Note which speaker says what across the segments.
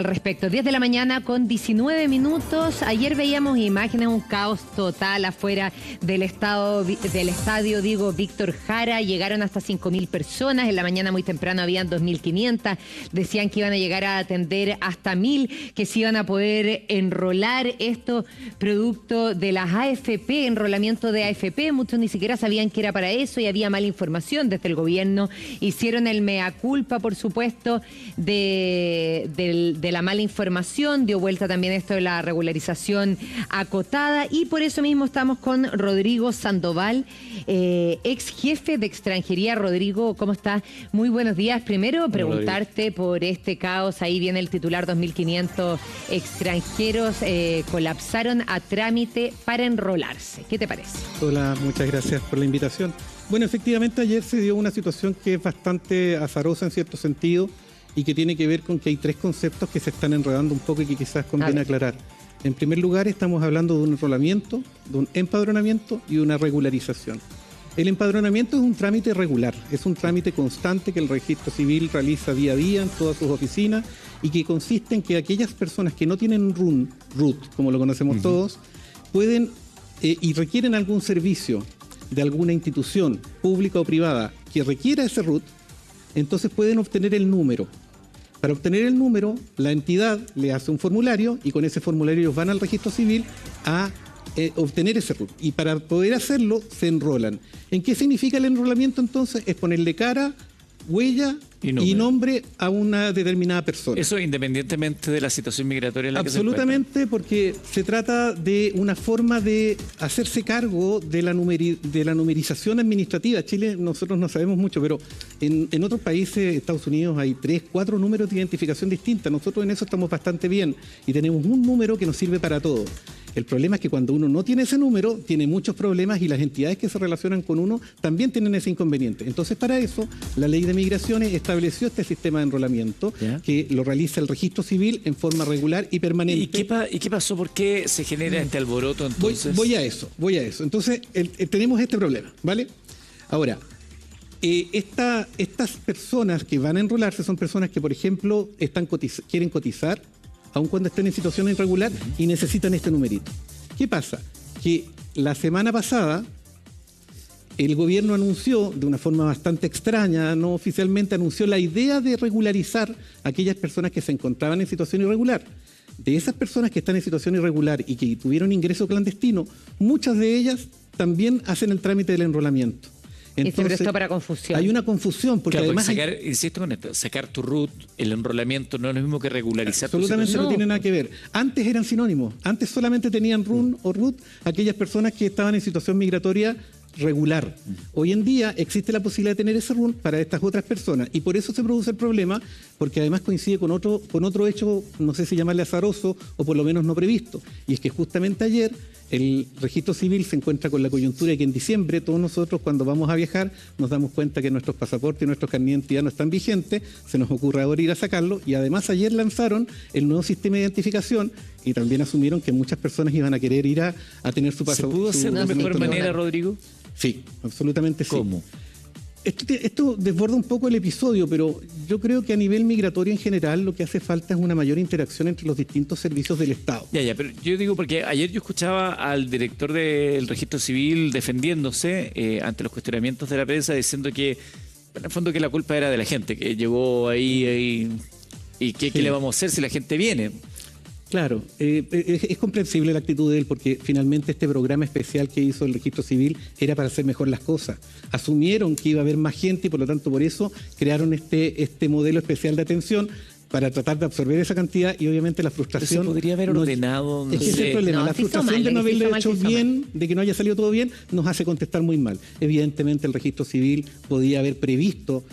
Speaker 1: Al respecto, 10 de la mañana con 19 minutos. Ayer veíamos imágenes, un caos total afuera del estadio Víctor Jara. Llegaron hasta 5.000 personas. En la mañana muy temprano habían 2.500. Decían que iban a llegar a atender hasta 1.000, que se iban a poder enrolar. Esto producto de las AFP, enrolamiento de AFP. Muchos ni siquiera sabían que era para eso y había mala información desde el gobierno. Hicieron el mea culpa, por supuesto, de la mala información, dio vuelta también esto de la regularización acotada y por eso mismo estamos con Rodrigo Sandoval, ex jefe de extranjería. Rodrigo, ¿cómo estás? Muy buenos días. Primero, preguntarte por este caos. Ahí viene el titular, 2.500 extranjeros colapsaron a trámite para enrolarse. ¿Qué te parece?
Speaker 2: Hola, muchas gracias por la invitación. Bueno, efectivamente ayer se dio una situación que es bastante azarosa en cierto sentido, y que tiene que ver con que hay tres conceptos que se están enredando un poco y que quizás conviene aclarar. En primer lugar, estamos hablando de un enrolamiento, de un empadronamiento y una regularización. El empadronamiento es un trámite regular, es un trámite constante que el registro civil realiza día a día en todas sus oficinas y que consiste en que aquellas personas que no tienen RUT, como lo conocemos todos, pueden y requieren algún servicio de alguna institución pública o privada que requiera ese RUT, entonces pueden obtener el número. Para obtener el número, la entidad le hace un formulario y con ese formulario ellos van al registro civil a obtener ese RUT. Y para poder hacerlo, se enrolan. ¿En qué significa el enrolamiento entonces? Es ponerle cara, huella y nombre a una determinada persona.
Speaker 3: Eso independientemente de la situación migratoria en la que se encuentra.
Speaker 2: Absolutamente, porque se trata de una forma de hacerse cargo de la numerización administrativa. Chile, nosotros no sabemos mucho, pero en otros países, Estados Unidos, hay 3, 4 números de identificación distintas. Nosotros en eso estamos bastante bien y tenemos un número que nos sirve para todo. El problema es que cuando uno no tiene ese número, tiene muchos problemas y las entidades que se relacionan con uno también tienen ese inconveniente. Entonces, para eso, la Ley de Migraciones estableció este sistema de enrolamiento que lo realiza el registro civil en forma regular y permanente.
Speaker 3: ¿Y qué pasó? ¿Por qué se genera este alboroto entonces?
Speaker 2: Voy a eso. Entonces, tenemos este problema, ¿vale? Ahora, estas personas que van a enrolarse son personas que, por ejemplo, quieren cotizar, aun cuando estén en situación irregular, y necesitan este numerito. ¿Qué pasa? Que la semana pasada el gobierno anunció, de una forma bastante extraña, no oficialmente, anunció la idea de regularizar a aquellas personas que se encontraban en situación irregular. De esas personas que están en situación irregular y que tuvieron ingreso clandestino, muchas de ellas también hacen el trámite del enrolamiento.
Speaker 1: Entonces, y se prestó para confusión.
Speaker 2: Hay una confusión, porque
Speaker 3: claro,
Speaker 2: además...
Speaker 3: insisto con esto, sacar tu RUT, el enrolamiento, no es lo mismo que regularizar.
Speaker 2: Absolutamente no tiene nada que ver. Antes eran sinónimos. Antes solamente tenían RUN o RUT aquellas personas que estaban en situación migratoria regular. Hoy en día existe la posibilidad de tener ese RUN para estas otras personas y por eso se produce el problema, porque además coincide con otro hecho, no sé si llamarle azaroso o por lo menos no previsto, y es que justamente ayer el registro civil se encuentra con la coyuntura de que en diciembre todos nosotros cuando vamos a viajar nos damos cuenta que nuestros pasaportes y nuestros carnet de identidad no están vigentes, se nos ocurre ahora ir a sacarlo y además ayer lanzaron el nuevo sistema de identificación y también asumieron que muchas personas iban a querer ir a tener su pasaporte.
Speaker 3: ¿Se pudo hacer de mejor manera, Rodrigo?
Speaker 2: Sí, absolutamente sí.
Speaker 3: ¿Cómo?
Speaker 2: Esto desborda un poco el episodio, pero yo creo que a nivel migratorio en general lo que hace falta es una mayor interacción entre los distintos servicios del Estado.
Speaker 3: Pero yo digo porque ayer yo escuchaba al director del Registro Civil defendiéndose ante los cuestionamientos de la prensa, diciendo que en el fondo que la culpa era de la gente, que llegó ahí y ¿qué le vamos a hacer si la gente viene?
Speaker 2: Claro, es comprensible la actitud de él porque finalmente este programa especial que hizo el Registro Civil era para hacer mejor las cosas. Asumieron que iba a haber más gente y por lo tanto por eso crearon este modelo especial de atención para tratar de absorber esa cantidad y obviamente la frustración...
Speaker 3: Pero se podría haber ordenado...
Speaker 2: Es que ese es el problema, la frustración de no haberlo hecho bien, de que no haya salido todo bien, nos hace contestar muy mal. Evidentemente el Registro Civil podía haber previsto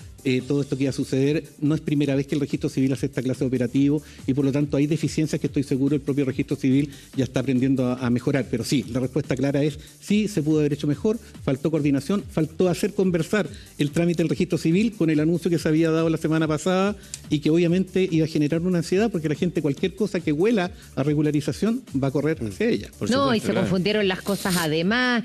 Speaker 2: todo esto que iba a suceder. No es primera vez que el Registro Civil hace esta clase de operativo y por lo tanto hay deficiencias que estoy seguro el propio Registro Civil ya está aprendiendo a mejorar. Pero sí, la respuesta clara es sí, se pudo haber hecho mejor, faltó coordinación, faltó hacer conversar el trámite del Registro Civil con el anuncio que se había dado la semana pasada y que obviamente iba a generar una ansiedad porque la gente cualquier cosa que huela a regularización va a correr hacia ella.
Speaker 1: No, y se confundieron las cosas además.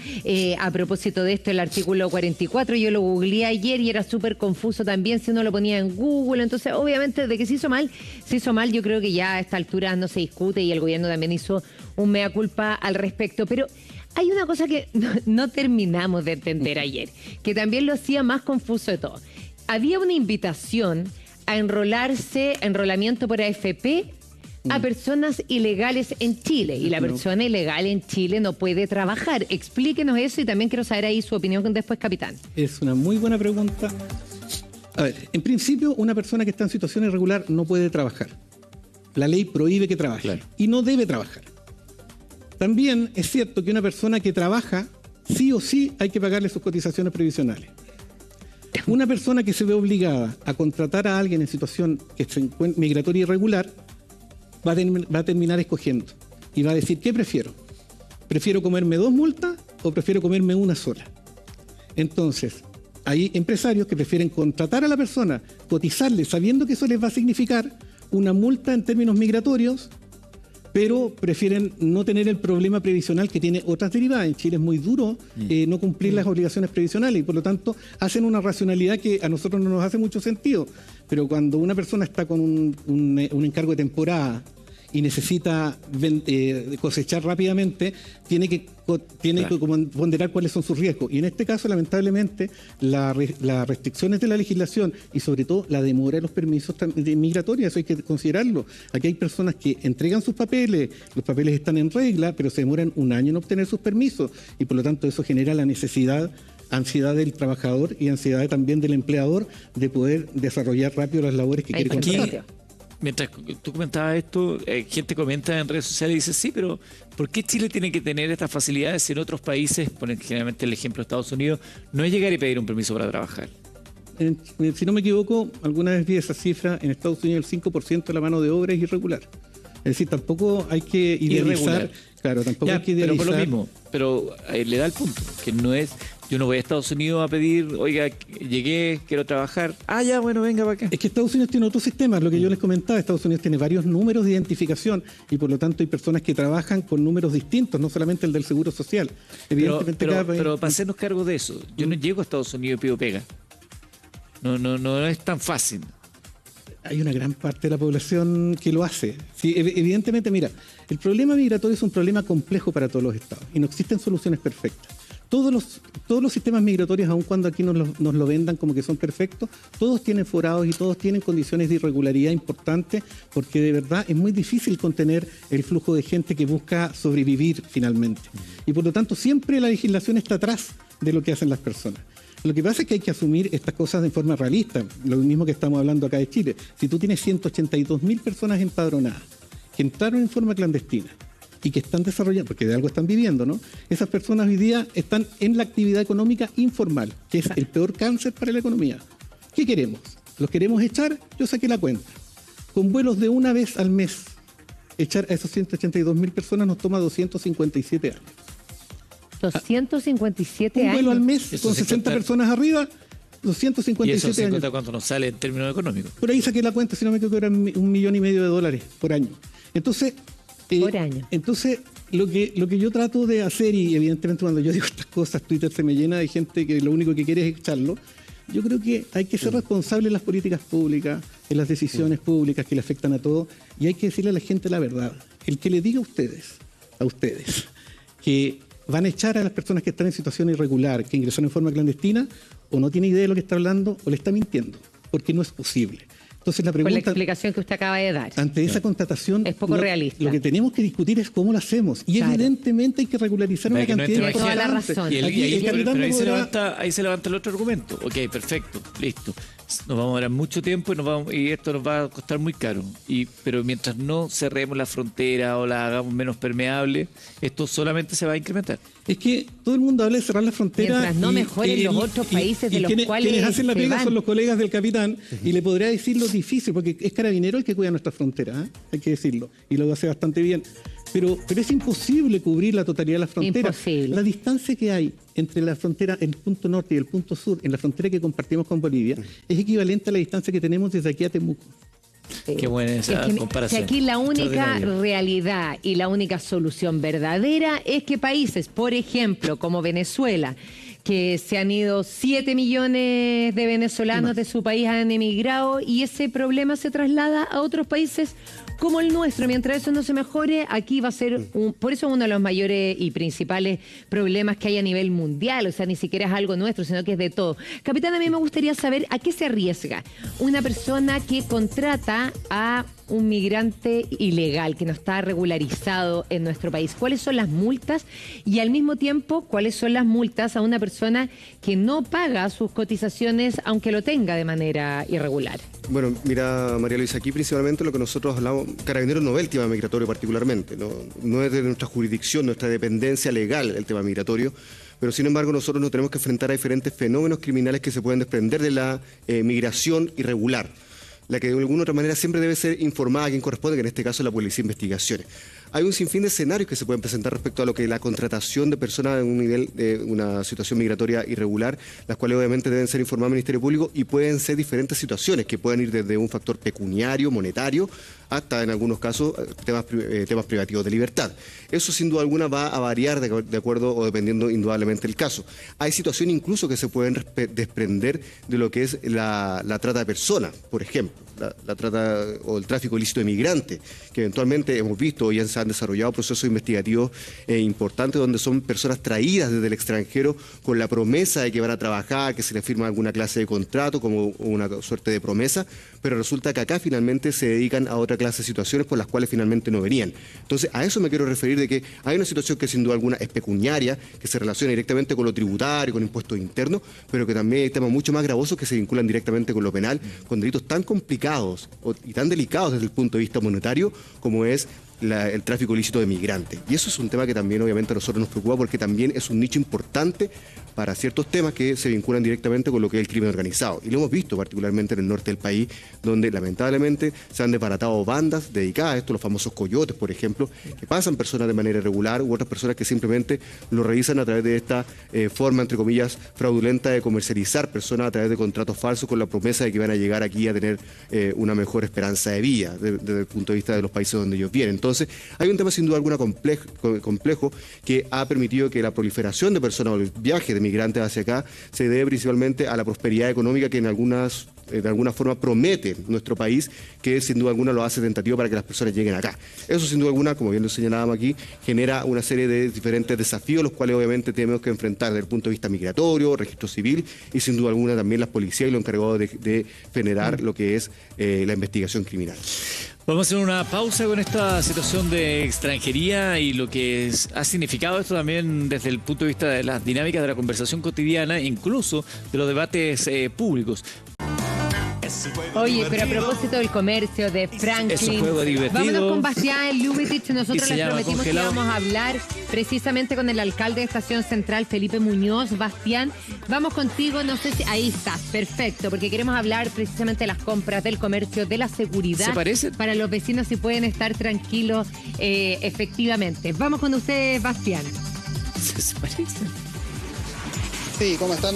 Speaker 1: A propósito de esto, el artículo 44, yo lo googleé ayer y era súper confuso eso también si uno lo ponía en Google. Entonces, obviamente, de que se hizo mal, yo creo que ya a esta altura no se discute y el gobierno también hizo un mea culpa al respecto. Pero hay una cosa que no terminamos de entender ayer, que también lo hacía más confuso de todo. Había una invitación a enrolamiento por AFP a personas ilegales en Chile, y la persona ilegal en Chile no puede trabajar. Explíquenos eso y también quiero saber ahí su opinión después, capitán.
Speaker 2: Es una muy buena pregunta. A ver, en principio, una persona que está en situación irregular no puede trabajar. La ley prohíbe que trabaje, claro, y no debe trabajar. También es cierto que una persona que trabaja, sí o sí hay que pagarle sus cotizaciones previsionales. Una persona que se ve obligada a contratar a alguien en situación que se encuentra migratoria irregular va a terminar escogiendo y va a decir, ¿qué prefiero? ¿Prefiero comerme 2 multas o prefiero comerme una sola? Entonces, hay empresarios que prefieren contratar a la persona, cotizarle, sabiendo que eso les va a significar una multa en términos migratorios, pero prefieren no tener el problema previsional que tiene otras derivadas. En Chile es muy duro no cumplir las obligaciones previsionales y por lo tanto hacen una racionalidad que a nosotros no nos hace mucho sentido. Pero cuando una persona está con un encargo de temporada y necesita cosechar rápidamente, tiene que ponderar cuáles son sus riesgos. Y en este caso, lamentablemente, las restricciones de la legislación y sobre todo la demora de los permisos migratorios, eso hay que considerarlo. Aquí hay personas que entregan sus papeles, los papeles están en regla, pero se demoran 1 año en obtener sus permisos y por lo tanto eso genera la ansiedad del trabajador y ansiedad también del empleador de poder desarrollar rápido las labores que quiere contratar.
Speaker 3: Mientras tú comentabas esto, gente comenta en redes sociales y dice, sí, pero ¿por qué Chile tiene que tener estas facilidades si en otros países, ponen generalmente el ejemplo de Estados Unidos, no es llegar y pedir un permiso para trabajar?
Speaker 2: Si no me equivoco, alguna vez vi esa cifra, en Estados Unidos el 5% de la mano de obra es irregular. Es decir, tampoco hay que idealizar. Claro, tampoco hay que idealizar.
Speaker 3: Pero por lo mismo, pero le da el punto, que no es, yo no voy a Estados Unidos a pedir, oiga, llegué, quiero trabajar, ya, bueno, venga para acá.
Speaker 2: Es que Estados Unidos tiene otros sistemas, lo que yo les comentaba, Estados Unidos tiene varios números de identificación y por lo tanto hay personas que trabajan con números distintos, no solamente el del Seguro Social. Evidentemente,
Speaker 3: pero para hacernos cargo de eso, yo no llego a Estados Unidos y pido pega. No es tan fácil.
Speaker 2: Hay una gran parte de la población que lo hace. Sí, evidentemente, mira, el problema migratorio es un problema complejo para todos los estados y no existen soluciones perfectas. Todos los sistemas migratorios, aun cuando aquí nos lo vendan como que son perfectos, todos tienen forados y todos tienen condiciones de irregularidad importantes porque de verdad es muy difícil contener el flujo de gente que busca sobrevivir finalmente. Y por lo tanto siempre la legislación está atrás de lo que hacen las personas. Lo que pasa es que hay que asumir estas cosas de forma realista, lo mismo que estamos hablando acá de Chile. Si tú tienes 182.000 personas empadronadas que entraron en forma clandestina y que están desarrollando, porque de algo están viviendo, ¿no? Esas personas hoy día están en la actividad económica informal, que es el peor cáncer para la economía. ¿Qué queremos? ¿Los queremos echar? Yo saqué la cuenta. Con vuelos de una vez al mes, echar a esos 182.000 personas nos toma 257 años.
Speaker 1: 257
Speaker 2: años. Un vuelo
Speaker 1: años.
Speaker 2: al mes con 60 personas arriba, 257
Speaker 3: años. ¿Y eso se
Speaker 2: años.
Speaker 3: cuenta cuánto nos sale en términos económicos?
Speaker 2: Por ahí saqué la cuenta, si no me equivoco, eran $1,5 millones por año. Entonces,
Speaker 1: por año.
Speaker 2: Entonces, lo que yo trato de hacer, y evidentemente cuando yo digo estas cosas, Twitter se me llena de gente que lo único que quiere es echarlo. Yo creo que hay que ser responsable en las políticas públicas, en las decisiones públicas que le afectan a todos, y hay que decirle a la gente la verdad. El que le diga a ustedes, que van a echar a las personas que están en situación irregular, que ingresaron en forma clandestina, o no tiene idea de lo que está hablando, o le está mintiendo, porque no es posible. Entonces la pregunta,
Speaker 1: con la explicación que usted acaba de dar.
Speaker 2: Ante esa constatación,
Speaker 1: es poco realista.
Speaker 2: Lo que tenemos que discutir es cómo lo hacemos. Y evidentemente hay que regularizar una cantidad de
Speaker 1: toda la razón.
Speaker 3: Pero ahí se levanta el otro argumento. Ok, perfecto, listo. Nos vamos a dar mucho tiempo y esto nos va a costar muy caro. Pero mientras no cerremos la frontera o la hagamos menos permeable, esto solamente se va a incrementar.
Speaker 2: Es que todo el mundo habla de cerrar la frontera.
Speaker 1: Mientras no mejoren los otros países de los cuales
Speaker 2: quienes hacen la pega son los colegas del capitán, y le podría decir lo difícil, porque es Carabinero el que cuida nuestra frontera, hay que decirlo, y lo hace bastante bien. Pero es imposible cubrir la totalidad de la frontera.
Speaker 1: Imposible.
Speaker 2: La distancia que hay entre la frontera, el punto norte y el punto sur, en la frontera que compartimos con Bolivia, es equivalente a la distancia que tenemos desde aquí a Temuco.
Speaker 3: Qué buena esa comparación.
Speaker 1: Si aquí la única realidad y la única solución verdadera es que países, por ejemplo, como Venezuela, que se han ido 7 millones de venezolanos de su país, han emigrado, y ese problema se traslada a otros países como el nuestro. Mientras eso no se mejore, aquí va a ser, por eso uno de los mayores y principales problemas que hay a nivel mundial. O sea, ni siquiera es algo nuestro, sino que es de todo. Capitán, a mí me gustaría saber a qué se arriesga una persona que contrata a un migrante ilegal que no está regularizado en nuestro país. ¿Cuáles son las multas? Y al mismo tiempo, ¿cuáles son las multas a una persona que no paga sus cotizaciones aunque lo tenga de manera irregular?
Speaker 4: Bueno, mira, María Luisa, aquí principalmente lo que nosotros hablamos, Carabineros no ve el tema migratorio particularmente, no es de nuestra jurisdicción, nuestra dependencia legal el tema migratorio, pero sin embargo nosotros nos tenemos que enfrentar a diferentes fenómenos criminales que se pueden desprender de la migración irregular, la que de alguna otra manera siempre debe ser informada a quien corresponde, que en este caso es la Policía de Investigaciones. Hay un sinfín de escenarios que se pueden presentar respecto a lo que es la contratación de personas en un nivel de una situación migratoria irregular, las cuales obviamente deben ser informadas al Ministerio Público, y pueden ser diferentes situaciones que pueden ir desde un factor pecuniario, monetario, hasta en algunos casos temas privativos de libertad. Eso sin duda alguna va a variar de acuerdo o dependiendo indudablemente del caso. Hay situaciones incluso que se pueden desprender de lo que es la trata de personas, por ejemplo, la trata o el tráfico ilícito de migrantes, que eventualmente hemos visto hoy se han desarrollado procesos investigativos importantes donde son personas traídas desde el extranjero con la promesa de que van a trabajar, que se les firma alguna clase de contrato como una suerte de promesa, pero resulta que acá finalmente se dedican a otra clase de situaciones por las cuales finalmente no venían. Entonces, a eso me quiero referir, de que hay una situación que sin duda alguna es pecuniaria, que se relaciona directamente con lo tributario, con impuestos internos, pero que también hay temas mucho más gravosos que se vinculan directamente con lo penal, con delitos tan complicados y tan delicados desde el punto de vista monetario como es el tráfico ilícito de migrantes. Y eso es un tema que también obviamente a nosotros nos preocupa, porque también es un nicho importante para ciertos temas que se vinculan directamente con lo que es el crimen organizado. Y lo hemos visto particularmente en el norte del país, donde lamentablemente se han desbaratado bandas dedicadas a esto, los famosos coyotes, por ejemplo, que pasan personas de manera irregular u otras personas que simplemente lo realizan a través de esta forma, entre comillas, fraudulenta de comercializar personas a través de contratos falsos con la promesa de que van a llegar aquí a tener una mejor esperanza de vida desde el punto de vista de los países donde ellos vienen. Entonces, hay un tema sin duda alguna complejo que ha permitido que la proliferación de personas o el viaje de migrantes hacia acá se debe principalmente a la prosperidad económica que de alguna forma promete nuestro país, que sin duda alguna lo hace tentativo para que las personas lleguen acá. Eso sin duda alguna, como bien lo señalábamos aquí, genera una serie de diferentes desafíos, los cuales obviamente tenemos que enfrentar desde el punto de vista migratorio, registro civil, y sin duda alguna también las policías y los encargados de generar lo que es la investigación criminal.
Speaker 3: Vamos a hacer una pausa con esta situación de extranjería y lo que ha significado esto también desde el punto de vista de las dinámicas de la conversación cotidiana, incluso de los debates públicos.
Speaker 1: Oye, pero a propósito del comercio, de Franklin,
Speaker 3: es un juego divertido.
Speaker 1: Vámonos con Bastián Lubitich. Nosotros les prometimos
Speaker 3: Congelado.
Speaker 1: que íbamos a hablar precisamente con el alcalde de Estación Central, Felipe Muñoz. Bastián, vamos contigo, no sé si... Ahí estás, perfecto, porque queremos hablar precisamente de las compras, del comercio, de la seguridad.
Speaker 3: ¿Se parecen?
Speaker 1: Para los vecinos, si pueden estar tranquilos, efectivamente. Vamos con ustedes, Bastián.
Speaker 3: ¿Se parecen?
Speaker 5: Sí, ¿cómo están?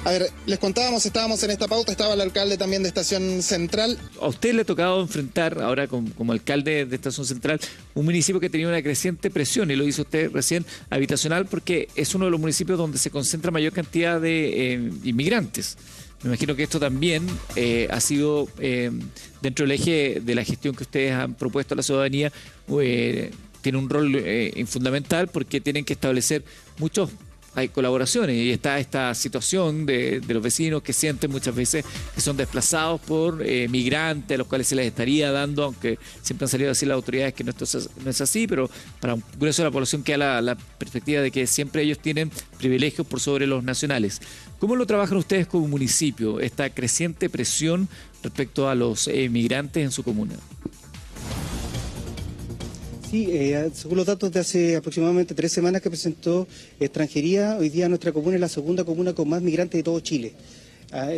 Speaker 5: A ver, les contábamos, estábamos en esta pauta, estaba el alcalde también de Estación Central.
Speaker 3: A usted le ha tocado enfrentar ahora como alcalde de Estación Central un municipio que tenía una creciente presión, y lo hizo usted recién, habitacional, porque es uno de los municipios donde se concentra mayor cantidad de inmigrantes. Me imagino que esto también ha sido, dentro del eje de la gestión que ustedes han propuesto a la ciudadanía, tiene un rol fundamental, porque tienen que establecer hay colaboraciones, y está esta situación de los vecinos que sienten muchas veces que son desplazados por migrantes a los cuales se les estaría dando, aunque siempre han salido a decir las autoridades que no es así, pero para un grueso de la población queda la perspectiva de que siempre ellos tienen privilegios por sobre los nacionales. ¿Cómo lo trabajan ustedes como municipio, esta creciente presión respecto a los migrantes en su comuna?
Speaker 6: Sí, según los datos de hace aproximadamente 3 semanas que presentó Extranjería, hoy día nuestra comuna es la segunda comuna con más migrantes de todo Chile.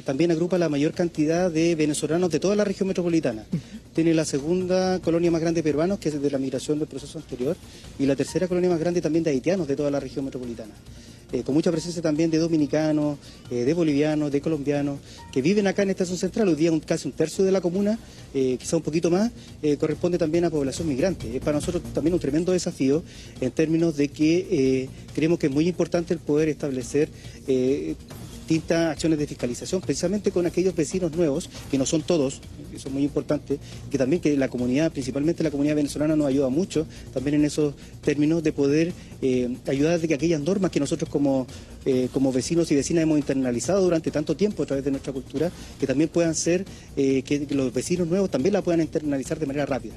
Speaker 6: También agrupa la mayor cantidad de venezolanos de toda la región metropolitana. Tiene la segunda colonia más grande de peruanos, que es de la migración del proceso anterior, y la tercera colonia más grande también de haitianos de toda la región metropolitana. con mucha presencia también de dominicanos, de bolivianos, de colombianos, que viven acá en Estación Central. Hoy día casi un tercio de la comuna, quizá un poquito más, corresponde también a población migrante. Es para nosotros también un tremendo desafío en términos de que creemos que es muy importante el poder establecer distintas acciones de fiscalización, precisamente con aquellos vecinos nuevos, que no son todos, eso es muy importante, que también que la comunidad, principalmente la comunidad venezolana, nos ayuda mucho también en esos términos de poder ayudar de que aquellas normas que nosotros como vecinos y vecinas hemos internalizado durante tanto tiempo a través de nuestra cultura, que también puedan ser, que los vecinos nuevos también la puedan internalizar de manera rápida.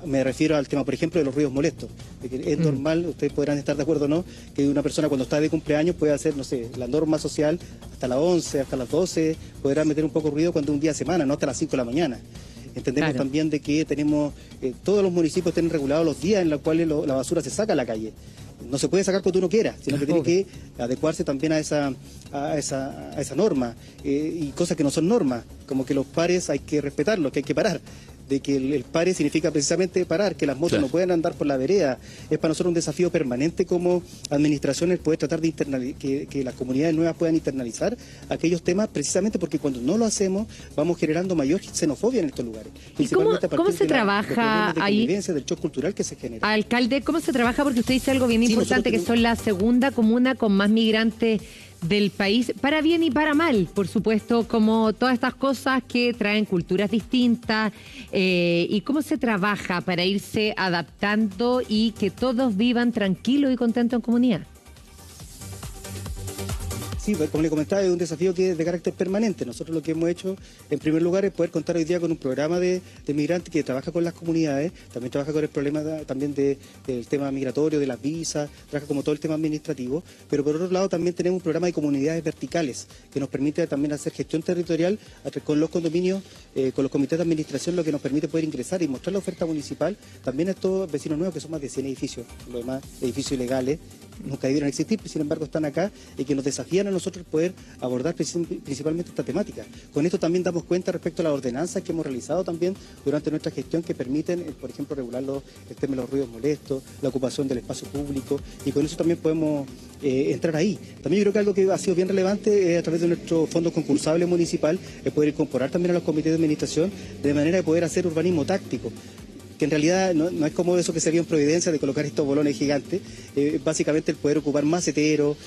Speaker 6: Me refiero al tema, por ejemplo, de los ruidos molestos. De que es normal, ustedes podrán estar de acuerdo o no, que una persona cuando está de cumpleaños puede hacer, no sé, la norma social hasta las 11, hasta las 12, podrá meter un poco de ruido cuando un día de semana, no hasta las 5 de la mañana. Entendemos también de que tenemos, todos los municipios tienen regulados los días en los cuales la basura se saca a la calle. No se puede sacar cuando uno quiera, sino que tiene que adecuarse también a esa norma. Y cosas que no son normas, como que los pares hay que respetarlos, que hay que parar. De que el pare significa precisamente parar, que las motos no pueden andar por la vereda. Es para nosotros un desafío permanente como administración el poder tratar de que las comunidades nuevas puedan internalizar aquellos temas, precisamente porque cuando no lo hacemos vamos generando mayor xenofobia en estos lugares.
Speaker 1: ¿Y cómo se trabaja ahí?
Speaker 6: Del shock cultural que se genera.
Speaker 1: Alcalde, ¿cómo se trabaja? Porque usted dice algo bien importante, que son la segunda comuna con más migrantes del país, para bien y para mal, por supuesto, como todas estas cosas que traen culturas distintas, y cómo se trabaja para irse adaptando y que todos vivan tranquilos y contentos en comunidad.
Speaker 6: Sí, como le comentaba, es un desafío que es de carácter permanente. Nosotros lo que hemos hecho, en primer lugar, es poder contar hoy día con un programa de migrantes que trabaja con las comunidades, también trabaja con el problema también del tema migratorio, de las visas, trabaja como todo el tema administrativo, pero por otro lado también tenemos un programa de comunidades verticales que nos permite también hacer gestión territorial con los condominios, con los comités de administración, lo que nos permite poder ingresar y mostrar la oferta municipal también a estos vecinos nuevos, que son más de 100 edificios, los demás edificios ilegales, nunca debieron existir, pero sin embargo están acá y que nos desafían a nosotros poder abordar principalmente esta temática. Con esto también damos cuenta respecto a las ordenanzas que hemos realizado también durante nuestra gestión, que permiten, por ejemplo, regular el tema de los ruidos molestos, la ocupación del espacio público, y con eso también podemos entrar ahí. También yo creo que algo que ha sido bien relevante a través de nuestro fondo concursable municipal es poder incorporar también a los comités de administración de manera de poder hacer urbanismo táctico, que en realidad no es como eso que se vio en Providencia de colocar estos bolones gigantes, básicamente el poder ocupar maceteros,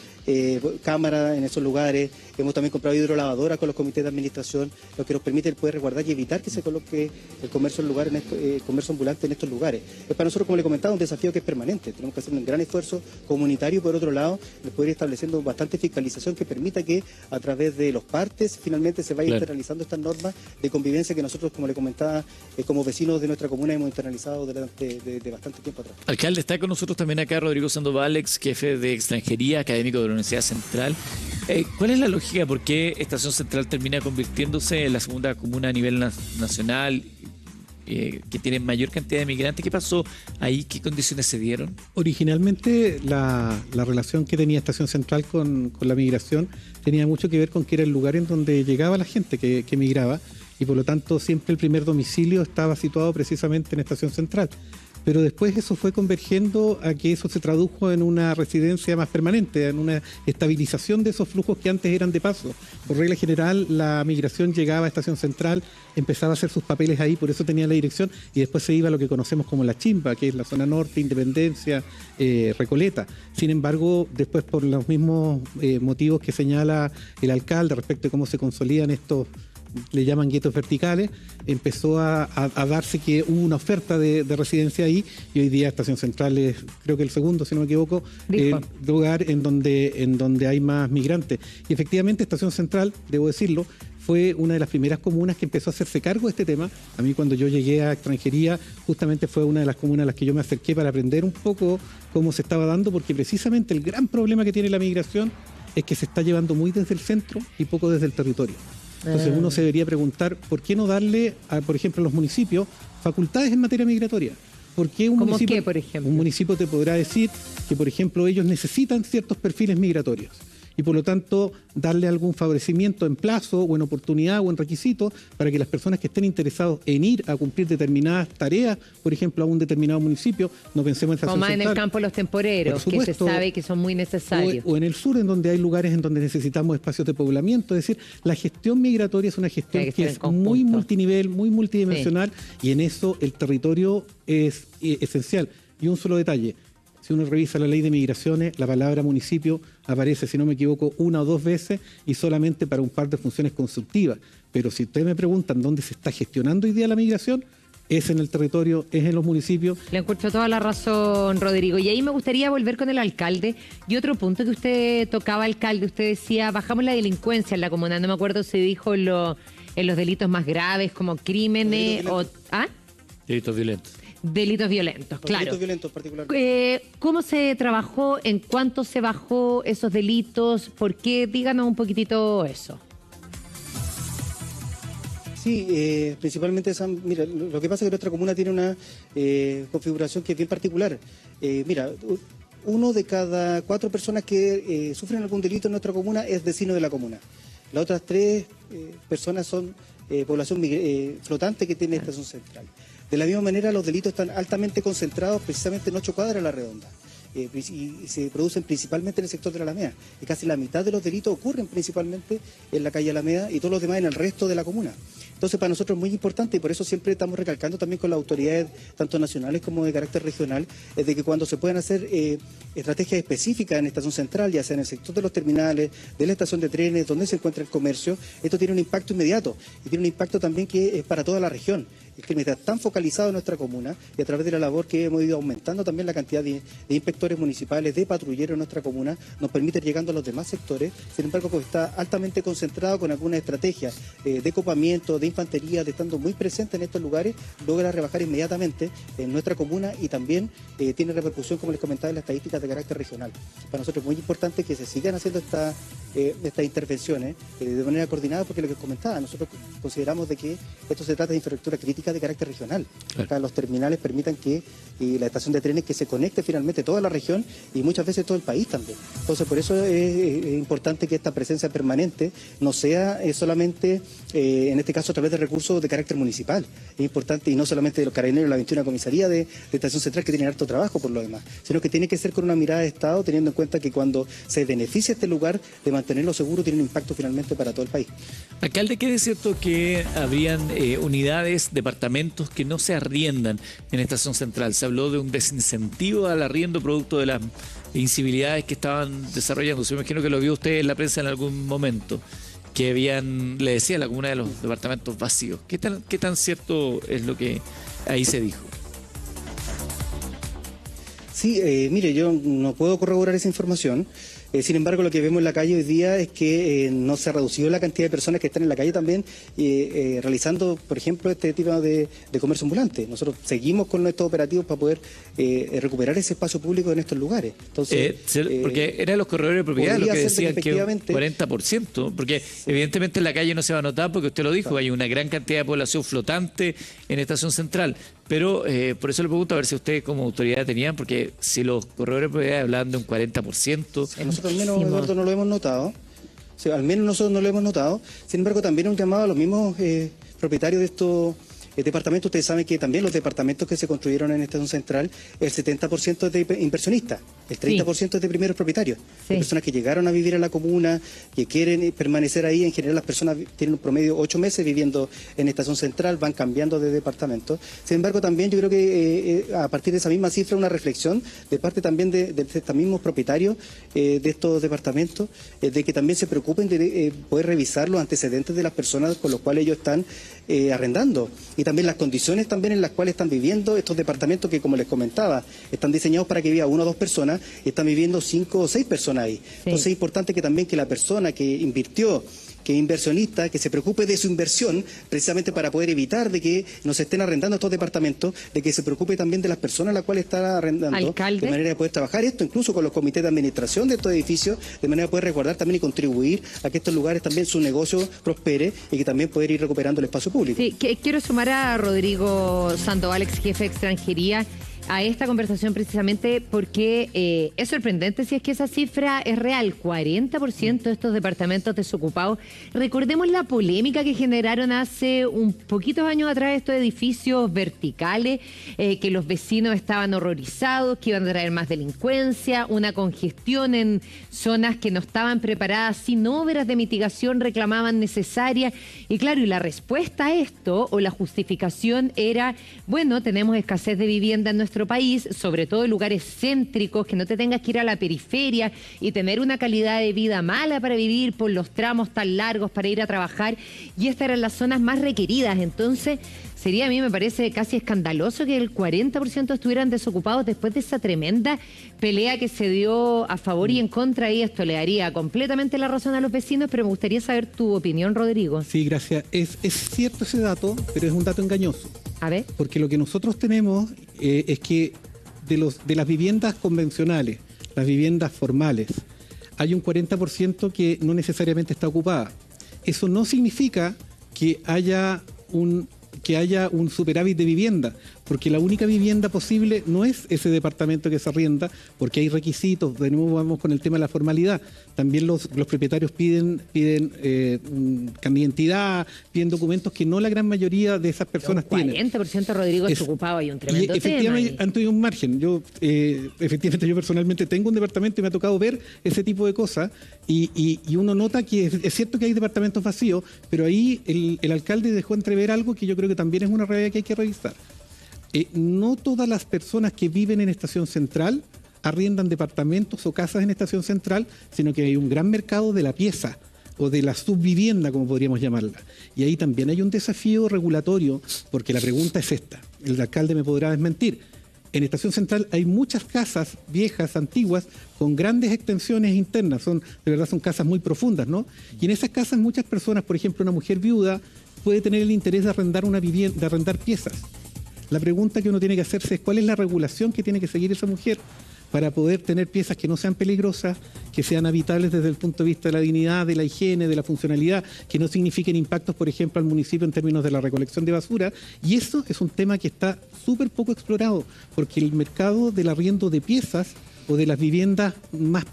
Speaker 6: cámaras en esos lugares. Hemos también comprado hidrolavadoras con los comités de administración, lo que nos permite el poder resguardar y evitar que se coloque el comercio comercio ambulante en estos lugares. Es para nosotros, como le comentaba, un desafío que es permanente. Tenemos que hacer un gran esfuerzo comunitario, por otro lado, el poder ir estableciendo bastante fiscalización que permita que a través de los partes finalmente se vaya internalizando estas normas de convivencia que nosotros, como le comentaba, como vecinos de nuestra comuna hemos internalizado durante de bastante tiempo atrás.
Speaker 3: Alcalde, está con nosotros también acá Rodrigo Sandoval, ex jefe de extranjería, académico de la Universidad Central. ¿Cuál es la lógica? ¿Por qué Estación Central termina convirtiéndose en la segunda comuna a nivel nacional que tiene mayor cantidad de migrantes? ¿Qué pasó ahí? ¿Qué condiciones se dieron?
Speaker 2: Originalmente la relación que tenía Estación Central con la migración tenía mucho que ver con que era el lugar en donde llegaba la gente que migraba, y por lo tanto siempre el primer domicilio estaba situado precisamente en Estación Central. Pero después eso fue convergiendo a que eso se tradujo en una residencia más permanente, en una estabilización de esos flujos que antes eran de paso. Por regla general, la migración llegaba a Estación Central, empezaba a hacer sus papeles ahí, por eso tenía la dirección, y después se iba a lo que conocemos como la Chimba, que es la zona norte, Independencia, Recoleta. Sin embargo, después por los mismos motivos que señala el alcalde respecto de cómo se consolidan estos, le llaman guetos verticales, empezó a darse que hubo una oferta de residencia ahí, y hoy día Estación Central es, creo que el segundo, si no me equivoco, lugar en donde hay más migrantes. Y efectivamente Estación Central, debo decirlo, fue una de las primeras comunas que empezó a hacerse cargo de este tema. A mí cuando yo llegué a extranjería, justamente fue una de las comunas a las que yo me acerqué para aprender un poco cómo se estaba dando, porque precisamente el gran problema que tiene la migración es que se está llevando muy desde el centro y poco desde el territorio. Entonces uno se debería preguntar, ¿por qué no darle, por ejemplo, a los municipios facultades en materia migratoria? ¿Por qué un municipio,
Speaker 1: qué, por ejemplo?
Speaker 2: Un municipio te podrá decir que, por ejemplo, ellos necesitan ciertos perfiles migratorios? y por lo tanto darle algún favorecimiento en plazo o en oportunidad o en requisito para que las personas que estén interesados en ir a cumplir determinadas tareas, por ejemplo, a un determinado municipio, no pensemos en estación
Speaker 1: Como más en el
Speaker 2: central,
Speaker 1: campo los temporeros,
Speaker 2: por
Speaker 1: que se
Speaker 2: supuesto,
Speaker 1: sabe que son muy necesarios.
Speaker 2: o en el sur, en donde hay lugares en donde necesitamos espacios de poblamiento. Es decir, la gestión migratoria es una gestión
Speaker 1: Hay que
Speaker 2: que
Speaker 1: ser en
Speaker 2: es
Speaker 1: conjunto.
Speaker 2: muy multinivel, muy multidimensional, y en eso el territorio es esencial. Y un solo detalle: si uno revisa la ley de migraciones, la palabra municipio aparece, si no me equivoco, 1 o 2 veces y solamente para un par de funciones constructivas. Pero si ustedes me preguntan dónde se está gestionando hoy día la migración, es en el territorio, es en los municipios.
Speaker 1: Le encuentro toda la razón, Rodrigo. Y ahí me gustaría volver con el alcalde. Y otro punto que usted tocaba, alcalde, usted decía, bajamos la delincuencia en la comuna. No me acuerdo si dijo en los delitos más graves, como crímenes o... ¿Ah?
Speaker 3: Delitos violentos.
Speaker 1: Delitos violentos,
Speaker 6: Los
Speaker 1: claro.
Speaker 6: delitos violentos particularmente.
Speaker 1: ¿Cómo se trabajó? ¿En cuánto se bajó esos delitos? ¿Por qué? Díganos un poquitito eso.
Speaker 6: Sí, principalmente mira, lo que pasa es que nuestra comuna tiene una configuración que es bien particular. Mira, 1 de cada 4 personas que sufren algún delito en nuestra comuna es vecino de la comuna. Las otras 3 personas son población flotante que tiene estación central. De la misma manera, los delitos están altamente concentrados precisamente en 8 cuadras a la redonda. Y se producen principalmente en el sector de la Alameda. Y casi la mitad de los delitos ocurren principalmente en la calle Alameda y todos los demás en el resto de la comuna. Entonces, para nosotros es muy importante, y por eso siempre estamos recalcando también con las autoridades, tanto nacionales como de carácter regional, es de que cuando se puedan hacer estrategias específicas en Estación Central, ya sea en el sector de los terminales, de la estación de trenes, donde se encuentra el comercio, esto tiene un impacto inmediato y tiene un impacto también que es para toda la región. El crimen está tan focalizado en nuestra comuna, y a través de la labor que hemos ido aumentando también la cantidad de inspectores municipales, de patrulleros en nuestra comuna, nos permite ir llegando a los demás sectores. Sin embargo, como está altamente concentrado con algunas estrategias de copamiento, de infantería, de estando muy presente en estos lugares, logra rebajar inmediatamente en nuestra comuna, y también tiene repercusión, como les comentaba, en las estadísticas de carácter regional. Para nosotros es muy importante que se sigan haciendo estas intervenciones de manera coordinada, porque lo que comentaba, nosotros consideramos de que esto se trata de infraestructura crítica de carácter regional.
Speaker 3: Claro.
Speaker 6: Acá los terminales permitan que la estación de trenes que se conecte finalmente toda la región y muchas veces todo el país también. Entonces, por eso es importante que esta presencia permanente no sea solamente, en este caso, a través de recursos de carácter municipal. Es importante, y no solamente de los carabineros, la 21 comisaría de Estación Central, que tienen harto trabajo por lo demás, sino que tiene que ser con una mirada de Estado, teniendo en cuenta que cuando se beneficia este lugar de mantenerlo seguro, tiene un impacto finalmente para todo el país.
Speaker 3: Alcalde, ¿qué es cierto que habrían unidades, departamentos que no se arriendan en Estación Central? Se habló de un desincentivo al arriendo producto de las incivilidades que estaban desarrollando. Se me imagino que lo vio usted en la prensa en algún momento, que habían, le decía, la comuna de los departamentos vacíos. ¿Qué tan cierto es lo que ahí se dijo?
Speaker 6: Sí, mire, yo no puedo corroborar esa información. Sin embargo, lo que vemos en la calle hoy día es que no se ha reducido la cantidad de personas que están en la calle también realizando, por ejemplo, este tipo de comercio ambulante. Nosotros seguimos con nuestros operativos para poder recuperar ese espacio público en estos lugares. Entonces,
Speaker 3: porque eran los corredores de propiedad los que decían que un
Speaker 6: efectivamente
Speaker 3: 40%, porque evidentemente en la calle no se va a notar, porque usted lo dijo, hay una gran cantidad de población flotante en Estación Central. Pero por eso le pregunto a ver si ustedes como autoridad tenían, porque si los corredores de propiedad hablaban de un 40%...
Speaker 6: Nosotros al menos, Eduardo, no lo hemos notado. O sea, al menos nosotros no lo hemos notado. Sin embargo, también un llamado a los mismos propietarios de estos departamentos. Ustedes saben que también los departamentos que se construyeron en Estación Central, el 70% es de inversionistas, el 30% es de primeros propietarios.
Speaker 1: Sí.
Speaker 6: De personas que llegaron a vivir a la comuna, que quieren permanecer ahí. En general, las personas tienen un promedio 8 meses viviendo en Estación Central, van cambiando de departamento. Sin embargo, también yo creo que a partir de esa misma cifra, una reflexión de parte también de estos mismos propietarios de estos departamentos, de que también se preocupen de poder revisar los antecedentes de las personas con los cuales ellos están arrendando, y también las condiciones también en las cuales están viviendo estos departamentos que, como les comentaba, están diseñados para que viva 1 o 2 personas y están viviendo 5 o 6 personas ahí. Sí. Entonces es importante que también que la persona que invirtió, que es inversionista, que se preocupe de su inversión, precisamente para poder evitar de que nos estén arrendando estos departamentos, de que se preocupe también de las personas a las cuales está arrendando,
Speaker 1: alcalde,
Speaker 6: de manera de poder trabajar esto, incluso con los comités de administración de estos edificios, de manera de poder resguardar también y contribuir a que estos lugares también su negocio prospere y que también poder ir recuperando el espacio público.
Speaker 1: Sí, quiero sumar a Rodrigo Sandoval, ex jefe de extranjería. a esta conversación precisamente porque es sorprendente si es que esa cifra es real. 40% de estos departamentos desocupados. Recordemos la polémica que generaron hace un poquitos años atrás estos edificios verticales, que los vecinos estaban horrorizados, que iban a traer más delincuencia, una congestión en zonas que no estaban preparadas, sin obras de mitigación reclamaban necesarias. Y claro, y la respuesta a esto o la justificación era, bueno, tenemos escasez de vivienda en nuestro país, sobre todo en lugares céntricos, que no te tengas que ir a la periferia y tener una calidad de vida mala para vivir por los tramos tan largos para ir a trabajar, y estas eran las zonas más requeridas. Entonces sería, a mí me parece casi escandaloso que el 40% estuvieran desocupados después de esa tremenda pelea que se dio a favor y en contra, y esto le daría completamente la razón a los vecinos, pero me gustaría saber tu opinión, Rodrigo.
Speaker 2: Sí, gracias. Es cierto ese dato, pero es un dato engañoso.
Speaker 1: A ver.
Speaker 2: Porque lo que nosotros tenemos es que de las viviendas convencionales, las viviendas formales, hay un 40% que no necesariamente está ocupada. Eso no significa que haya un superávit de vivienda, porque la única vivienda posible no es ese departamento que se arrienda, porque hay requisitos. De nuevo vamos con el tema de la formalidad. También los propietarios piden carnet de identidad, piden documentos que no la gran mayoría de esas personas tienen.
Speaker 1: 40%, Rodrigo, desocupado, hay un tremendo
Speaker 2: y efectivamente
Speaker 1: tema.
Speaker 2: Han tenido un margen. Efectivamente, yo personalmente tengo un departamento y me ha tocado ver ese tipo de cosas, y uno nota que es cierto que hay departamentos vacíos, pero ahí el alcalde dejó entrever algo que yo creo que también es una realidad que hay que revisar. No todas las personas que viven en Estación Central arriendan departamentos o casas en Estación Central, sino que hay un gran mercado de la pieza o de la subvivienda, como podríamos llamarla. Y ahí también hay un desafío regulatorio, porque la pregunta es esta, el alcalde me podrá desmentir. En Estación Central hay muchas casas viejas, antiguas, con grandes extensiones internas, de verdad son casas muy profundas, ¿no? Y en esas casas muchas personas, por ejemplo, una mujer viuda puede tener el interés de arrendar una vivienda, de arrendar piezas. La pregunta que uno tiene que hacerse es cuál es la regulación que tiene que seguir esa mujer para poder tener piezas que no sean peligrosas, que sean habitables desde el punto de vista de la dignidad, de la higiene, de la funcionalidad, que no signifiquen impactos, por ejemplo, al municipio en términos de la recolección de basura. Y eso es un tema que está súper poco explorado, porque el mercado del arriendo de piezas o de las viviendas más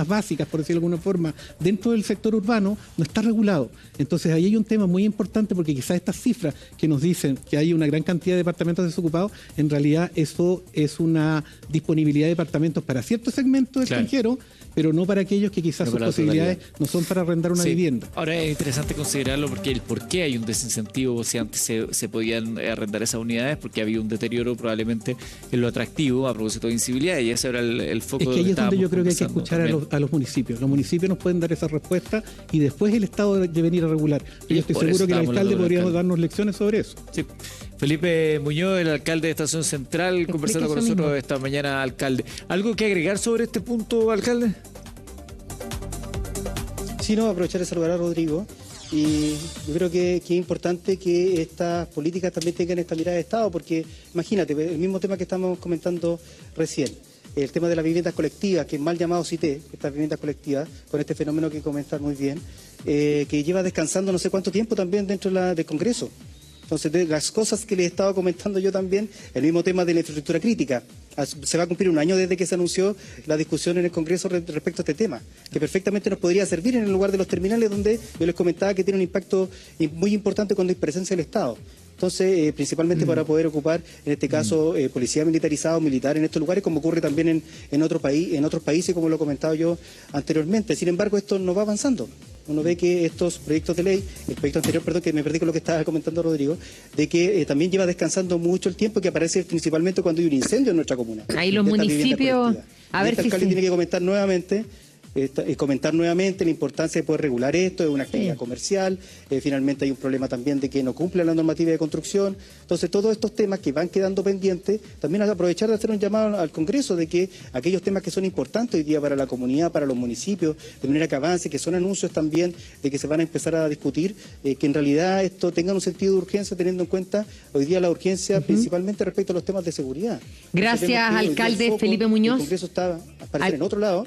Speaker 2: básicas, por decirlo de alguna forma, dentro del sector urbano, no está regulado. Entonces ahí hay un tema muy importante, porque quizás estas cifras que nos dicen que hay una gran cantidad de departamentos desocupados, en realidad eso es una disponibilidad de departamentos para ciertos segmentos extranjeros, pero no para aquellos que quizás sus posibilidades no son para arrendar una vivienda.
Speaker 3: Ahora es interesante considerarlo, porque el por qué hay un desincentivo si antes se podían arrendar esas unidades, porque había un deterioro probablemente en lo atractivo a propósito de inseguridad, y ese era el foco.
Speaker 2: Es que ahí es donde yo creo que hay que escuchar a los municipios. Los municipios nos pueden dar esa respuesta y después el Estado debe venir a regular. Y yo estoy seguro que el alcalde podría darnos lecciones sobre eso.
Speaker 3: Sí. Felipe Muñoz, el alcalde de Estación Central, conversando con nosotros esta mañana, alcalde. ¿Algo que agregar sobre este punto, alcalde?
Speaker 6: Sí, no, aprovechar de saludar a Rodrigo. Y yo creo que es importante que estas políticas también tengan esta mirada de Estado, porque imagínate, el mismo tema que estamos comentando recién, el tema de las viviendas colectivas, que mal llamado cité, estas viviendas colectivas, con este fenómeno que comentan muy bien, que lleva descansando no sé cuánto tiempo también dentro del Congreso. Entonces, de las cosas que les estaba comentando yo también, el mismo tema de la infraestructura crítica. Se va a cumplir un año desde que se anunció la discusión en el Congreso respecto a este tema, que perfectamente nos podría servir en el lugar de los terminales, donde yo les comentaba que tiene un impacto muy importante cuando hay presencia del Estado. Entonces, principalmente para poder ocupar, en este caso, policía militarizada o militar en estos lugares, como ocurre también en otros países, como lo he comentado yo anteriormente. Sin embargo, esto no va avanzando. Uno ve que estos proyectos de ley, el proyecto anterior, perdón, que me perdí con lo que estaba comentando Rodrigo, de que también lleva descansando mucho el tiempo, que aparece principalmente cuando hay un incendio en nuestra comuna.
Speaker 1: Ahí los municipios, a ver si el alcalde
Speaker 6: tiene que comentar nuevamente la importancia de poder regular esto, es una actividad comercial, finalmente hay un problema también de que no cumple la normativa de construcción. Entonces, todos estos temas que van quedando pendientes, también hay que aprovechar de hacer un llamado al Congreso de que aquellos temas que son importantes hoy día para la comunidad, para los municipios, de manera que avance, que son anuncios también de que se van a empezar a discutir, que en realidad esto tenga un sentido de urgencia, teniendo en cuenta hoy día la urgencia principalmente respecto a los temas de seguridad.
Speaker 1: Gracias, alcalde Felipe Muñoz.
Speaker 6: El Congreso está apareciendo en otro lado,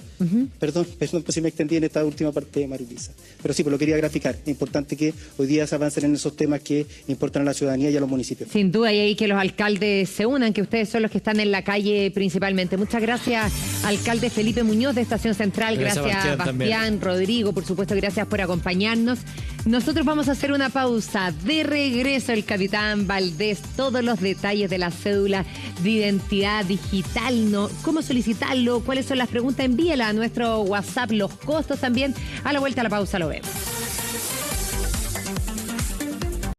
Speaker 6: perdón, pues si me extendí en esta última parte de María Luisa. Pero sí, pues lo quería graficar. Es importante que hoy día se avancen en esos temas que importan a la ciudadanía y a los municipios.
Speaker 1: Sin duda, y ahí que los alcaldes se unan, que ustedes son los que están en la calle principalmente. Muchas gracias, alcalde Felipe Muñoz de Estación Central. Gracias, Bastián, Rodrigo, por supuesto, gracias por acompañarnos. Nosotros vamos a hacer una pausa. De regreso el capitán Valdés, todos los detalles de la cédula de identidad digital, ¿no? ¿Cómo solicitarlo? ¿Cuáles son las preguntas? Envíela a nuestro WhatsApp, los costos también. A la vuelta a la pausa lo vemos.